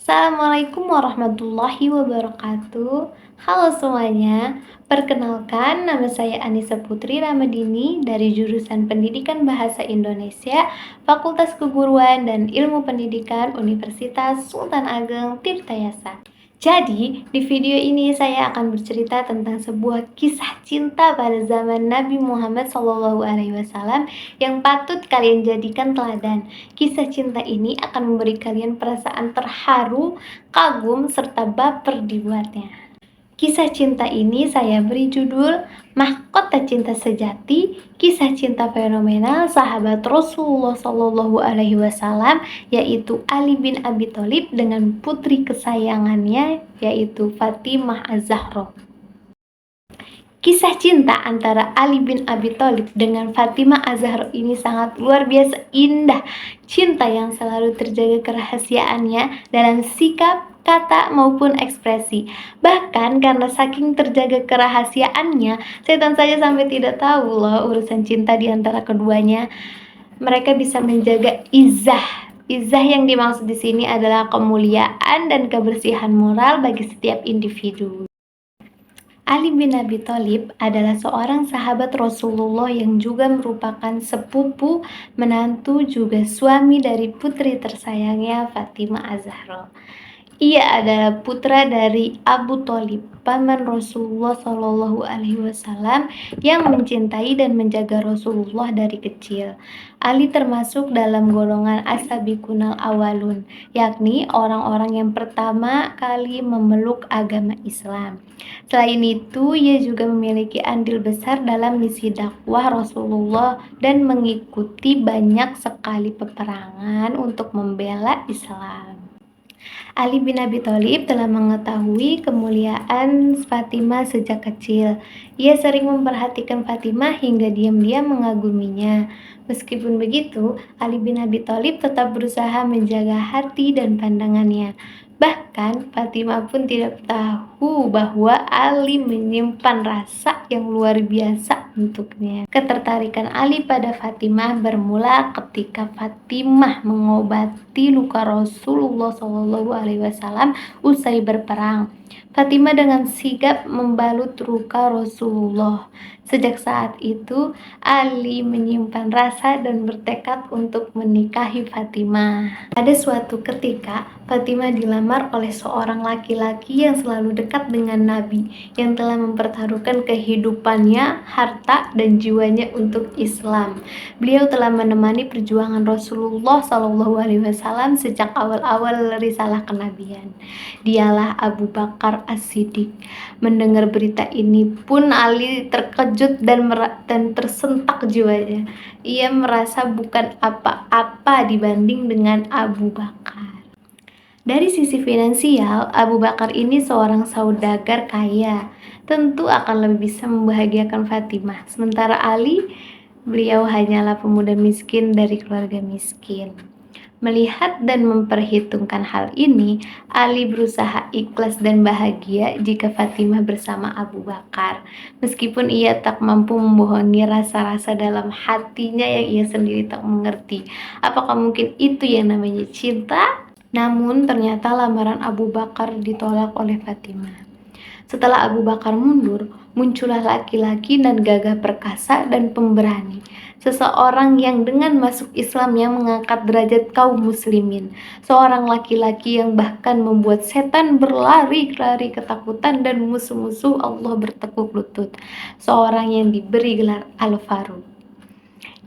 Assalamualaikum warahmatullahi wabarakatuh. Halo semuanya, perkenalkan nama saya Anissa Putri Ramadini dari jurusan Pendidikan Bahasa Indonesia, Fakultas Keguruan dan Ilmu Pendidikan Universitas Sultan Ageng Tirtayasa. Jadi, di video ini saya akan bercerita tentang sebuah kisah cinta pada zaman Nabi Muhammad SAW yang patut kalian jadikan teladan. Kisah cinta ini akan memberi kalian perasaan terharu, kagum, serta baper dibuatnya. Kisah cinta ini saya beri judul Mahkota Cinta Sejati, kisah cinta fenomenal sahabat Rasulullah SAW, yaitu Ali bin Abi Thalib dengan putri kesayangannya, yaitu Fatimah Az-Zahra. Kisah cinta antara Ali bin Abi Thalib dengan Fatimah Az-Zahra ini sangat luar biasa indah. Cinta yang selalu terjaga kerahasiaannya dalam sikap, kata, maupun ekspresi. Bahkan karena saking terjaga kerahasiaannya, setan saja sampai tidak tahu loh urusan cinta di antara keduanya. Mereka bisa menjaga izah. Izah yang dimaksud di sini adalah kemuliaan dan kebersihan moral bagi setiap individu. Ali bin Abi Thalib adalah seorang sahabat Rasulullah yang juga merupakan sepupu, menantu, juga suami dari putri tersayangnya Fatimah Az-Zahra. Ia adalah putra dari Abu Thalib, paman Rasulullah SAW yang mencintai dan menjaga Rasulullah dari kecil. Ali termasuk dalam golongan as-sabiqunal awalun, yakni orang-orang yang pertama kali memeluk agama Islam. Selain itu, ia juga memiliki andil besar dalam misi dakwah Rasulullah dan mengikuti banyak sekali peperangan untuk membela Islam. Ali bin Abi Thalib telah mengetahui kemuliaan Fatimah sejak kecil. Ia sering memperhatikan Fatimah hingga diam-diam mengaguminya. Meskipun begitu, Ali bin Abi Thalib tetap berusaha menjaga hati dan pandangannya. Bahkan Fatimah pun tidak tahu bahwa Ali menyimpan rasa yang luar biasa untuknya. Ketertarikan Ali pada Fatimah bermula ketika Fatimah mengobati luka Rasulullah SAW usai berperang. Fatimah dengan sigap membalut luka Rasulullah. Sejak saat itu, Ali menyimpan rasa dan bertekad untuk menikahi Fatimah. Pada suatu ketika, Fatimah dilamar oleh seorang laki-laki yang selalu dekat dengan Nabi, yang telah mempertaruhkan kehidupannya, harta, dan jiwanya untuk Islam. Beliau telah menemani perjuangan Rasulullah SAW sejak awal-awal risalah kenabian. Dialah Abu Bakar As-Siddiq. Mendengar berita ini pun Ali terkejut dan tersentak jiwanya. Ia merasa bukan apa-apa dibanding dengan Abu Bakar. Dari sisi finansial, Abu Bakar ini seorang saudagar kaya, tentu akan lebih bisa membahagiakan Fatimah. Sementara Ali, beliau hanyalah pemuda miskin dari keluarga miskin. Melihat dan memperhitungkan hal ini, Ali berusaha ikhlas dan bahagia jika Fatimah bersama Abu Bakar. Meskipun ia tak mampu membohongi rasa-rasa dalam hatinya yang ia sendiri tak mengerti. Apakah mungkin itu yang namanya cinta? Namun ternyata lamaran Abu Bakar ditolak oleh Fatimah. Setelah Abu Bakar mundur, muncullah laki-laki dan gagah perkasa dan pemberani. Seseorang yang dengan masuk Islamnya mengangkat derajat kaum muslimin. Seorang laki-laki yang bahkan membuat setan berlari-lari ketakutan dan musuh-musuh Allah bertekuk lutut. Seorang yang diberi gelar Al-Faruq.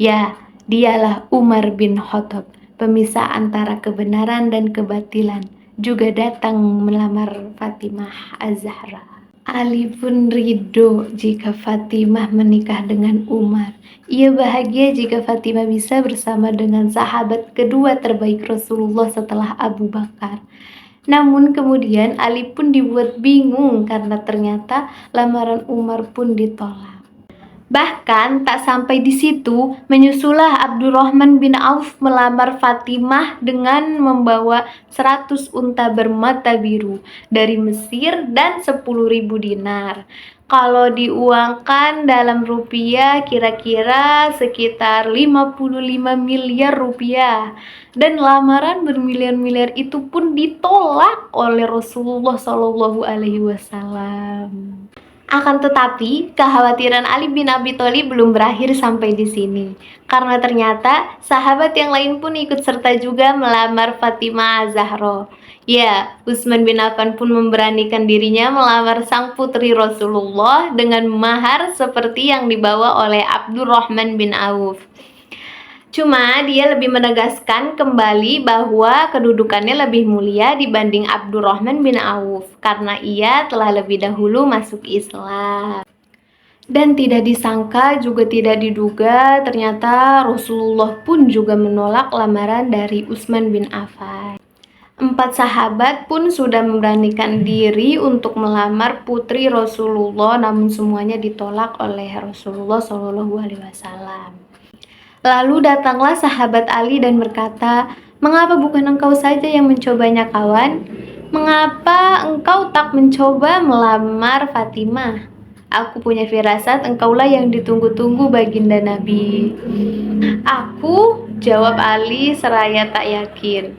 Ya, dialah Umar bin Khattab, pemisah antara kebenaran dan kebatilan, juga datang melamar Fatimah Az-Zahra. Ali pun ridho jika Fatimah menikah dengan Umar. Ia bahagia jika Fatimah bisa bersama dengan sahabat kedua terbaik Rasulullah setelah Abu Bakar. Namun kemudian Ali pun dibuat bingung karena ternyata lamaran Umar pun ditolak. Bahkan tak sampai di situ, menyusulah Abdurrahman bin Auf melamar Fatimah dengan membawa 100 unta bermata biru dari Mesir dan 10.000 dinar. Kalau diuangkan dalam rupiah kira-kira sekitar 55 miliar rupiah. Dan lamaran bermiliar-miliar itu pun ditolak oleh Rasulullah Shallallahu Alaihi Wasallam. Akan tetapi, kekhawatiran Ali bin Abi Thalib belum berakhir sampai di sini. Karena ternyata sahabat yang lain pun ikut serta juga melamar Fatimah Az-Zahra. Ya, Utsman bin Affan pun memberanikan dirinya melamar sang putri Rasulullah dengan mahar seperti yang dibawa oleh Abdurrahman bin Auf. Cuma dia lebih menegaskan kembali bahwa kedudukannya lebih mulia dibanding Abdurrahman bin Auf karena ia telah lebih dahulu masuk Islam. Dan tidak disangka juga tidak diduga ternyata Rasulullah pun juga menolak lamaran dari Utsman bin Affan. 4 sahabat pun sudah memberanikan diri untuk melamar putri Rasulullah, namun semuanya ditolak oleh Rasulullah Shallallahu Alaihi Wasallam. Lalu datanglah sahabat Ali dan berkata, "Mengapa bukan engkau saja yang mencobanya, kawan? Mengapa engkau tak mencoba melamar Fatimah? Aku punya firasat engkaulah yang ditunggu-tunggu baginda Nabi." "Aku," jawab Ali seraya tak yakin.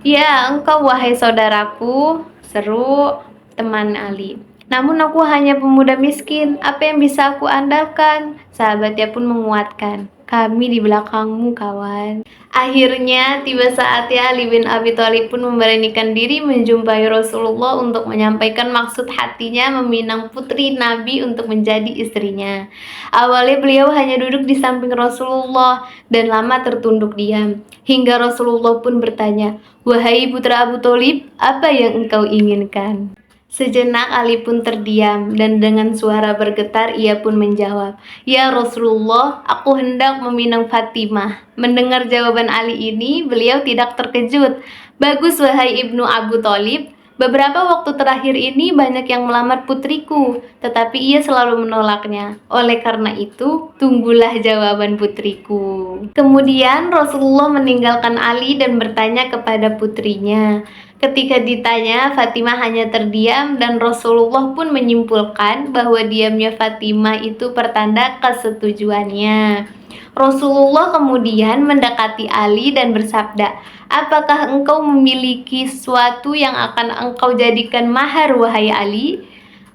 "Ya, engkau wahai saudaraku," seru teman Ali. "Namun aku hanya pemuda miskin, apa yang bisa aku andalkan?" Sahabatnya pun menguatkan, "Kami di belakangmu, kawan." Akhirnya tiba saatnya Ali bin Abi Thalib pun memberanikan diri menjumpai Rasulullah untuk menyampaikan maksud hatinya meminang putri Nabi untuk menjadi istrinya. Awalnya beliau hanya duduk di samping Rasulullah dan lama tertunduk diam, hingga Rasulullah pun bertanya, "Wahai putra Abu Thalib, apa yang engkau inginkan?" Sejenak Ali pun terdiam dan dengan suara bergetar ia pun menjawab, "Ya Rasulullah, aku hendak meminang Fatimah." Mendengar jawaban Ali ini, beliau tidak terkejut. "Bagus wahai Ibnu Abu Thalib, beberapa waktu terakhir ini banyak yang melamar putriku, tetapi ia selalu menolaknya. Oleh karena itu, tunggulah jawaban putriku." Kemudian Rasulullah meninggalkan Ali dan bertanya kepada putrinya. Ketika ditanya, Fatimah hanya terdiam dan Rasulullah pun menyimpulkan bahwa diamnya Fatimah itu pertanda kesetujuannya. Rasulullah kemudian mendekati Ali dan bersabda, "Apakah engkau memiliki sesuatu yang akan engkau jadikan mahar, wahai Ali?"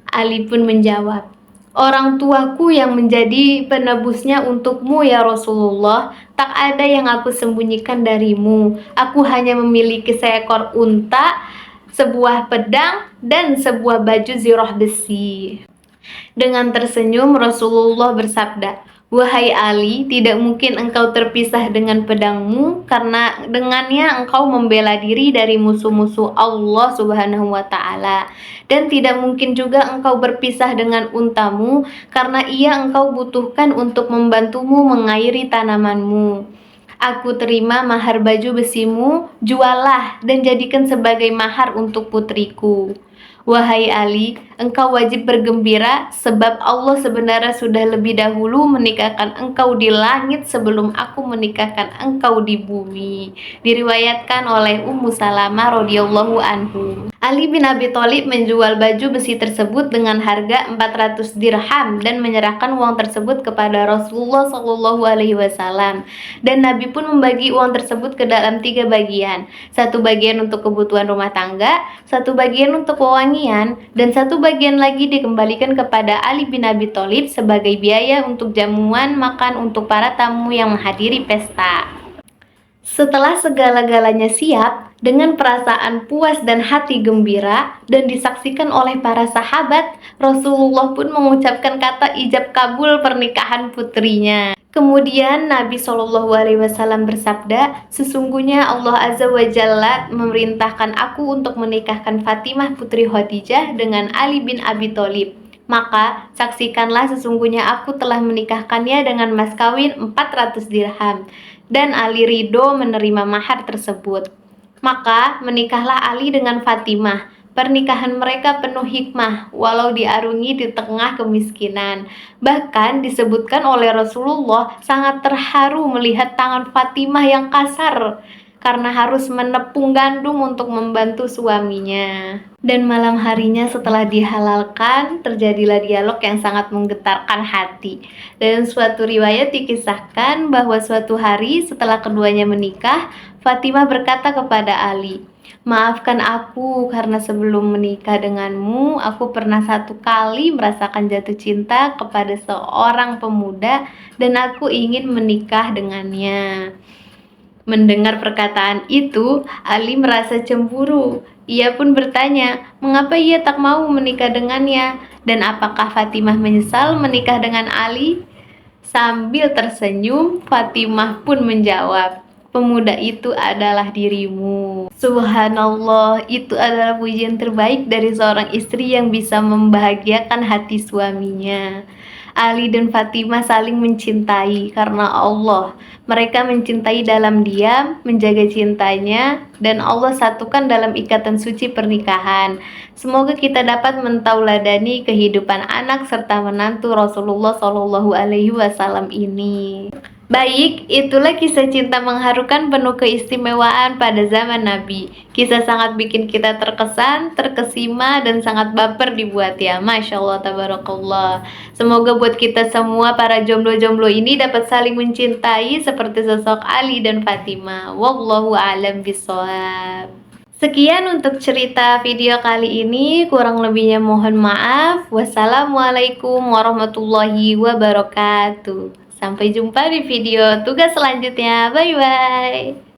Ali pun menjawab, "Orang tuaku yang menjadi penebusnya untukmu ya Rasulullah. Tak ada yang aku sembunyikan darimu. Aku hanya memiliki seekor unta, sebuah pedang, dan sebuah baju zirah besi." Dengan tersenyum Rasulullah bersabda, "Wahai Ali, tidak mungkin engkau terpisah dengan pedangmu karena dengannya engkau membela diri dari musuh-musuh Allah Subhanahu wa taala, dan tidak mungkin juga engkau berpisah dengan untamu karena ia engkau butuhkan untuk membantumu mengairi tanamanmu. Aku terima mahar baju besimu, jualah dan jadikan sebagai mahar untuk putriku. Wahai Ali, engkau wajib bergembira sebab Allah sebenarnya sudah lebih dahulu menikahkan engkau di langit sebelum aku menikahkan engkau di bumi." Diriwayatkan oleh Ummu Salamah radhiyallahu anhu. Ali bin Abi Thalib menjual baju besi tersebut dengan harga 400 dirham dan menyerahkan uang tersebut kepada Rasulullah Shallallahu Alaihi Wasallam. Dan Nabi pun membagi uang tersebut ke dalam 3 bagian. 1 bagian untuk kebutuhan rumah tangga, 1 bagian untuk wewangian, dan 1 bagian lagi dikembalikan kepada Ali bin Abi Thalib sebagai biaya untuk jamuan makan untuk para tamu yang menghadiri pesta. Setelah segala-galanya siap, dengan perasaan puas dan hati gembira, dan disaksikan oleh para sahabat, Rasulullah pun mengucapkan kata ijab kabul pernikahan putrinya. Kemudian Nabi Shallallahu Alaihi Wasallam bersabda, "Sesungguhnya Allah Azza wa Jalla memerintahkan aku untuk menikahkan Fatimah putri Khadijah dengan Ali bin Abi Thalib. Maka saksikanlah sesungguhnya aku telah menikahkannya dengan mas kawin 400 dirham." Dan Ali ridho menerima mahar tersebut. Maka menikahlah Ali dengan Fatimah. Pernikahan mereka penuh hikmah, walau diarungi di tengah kemiskinan. Bahkan disebutkan oleh Rasulullah sangat terharu melihat tangan Fatimah yang kasar karena harus menepung gandum untuk membantu suaminya. Dan malam harinya setelah dihalalkan, terjadilah dialog yang sangat menggetarkan hati. Dalam suatu riwayat dikisahkan bahwa suatu hari setelah keduanya menikah, Fatimah berkata kepada Ali, "Maafkan aku karena sebelum menikah denganmu, aku pernah satu kali merasakan jatuh cinta kepada seorang pemuda dan aku ingin menikah dengannya." Mendengar perkataan itu, Ali merasa cemburu. Ia pun bertanya, mengapa ia tak mau menikah dengannya? Dan apakah Fatimah menyesal menikah dengan Ali? Sambil tersenyum, Fatimah pun menjawab, "Pemuda itu adalah dirimu." Subhanallah, itu adalah pujian terbaik dari seorang istri yang bisa membahagiakan hati suaminya. Ali dan Fatimah saling mencintai karena Allah. Mereka mencintai dalam diam, menjaga cintanya, dan Allah satukan dalam ikatan suci pernikahan. Semoga kita dapat mentauladani kehidupan anak serta menantu Rasulullah Shallallahu Alaihi Wasallam ini. Baik, itulah kisah cinta mengharukan penuh keistimewaan pada zaman Nabi. Kisah sangat bikin kita terkesan, terkesima, dan sangat baper dibuat ya. Masya Allah, tabarakallah. Semoga buat kita semua para jomblo-jomblo ini dapat saling mencintai seperti sosok Ali dan Fatimah. Wallahu a'lam bishawab. Sekian untuk cerita video kali ini, kurang lebihnya mohon maaf. Wassalamualaikum warahmatullahi wabarakatuh. Sampai jumpa di video tugas selanjutnya. Bye bye.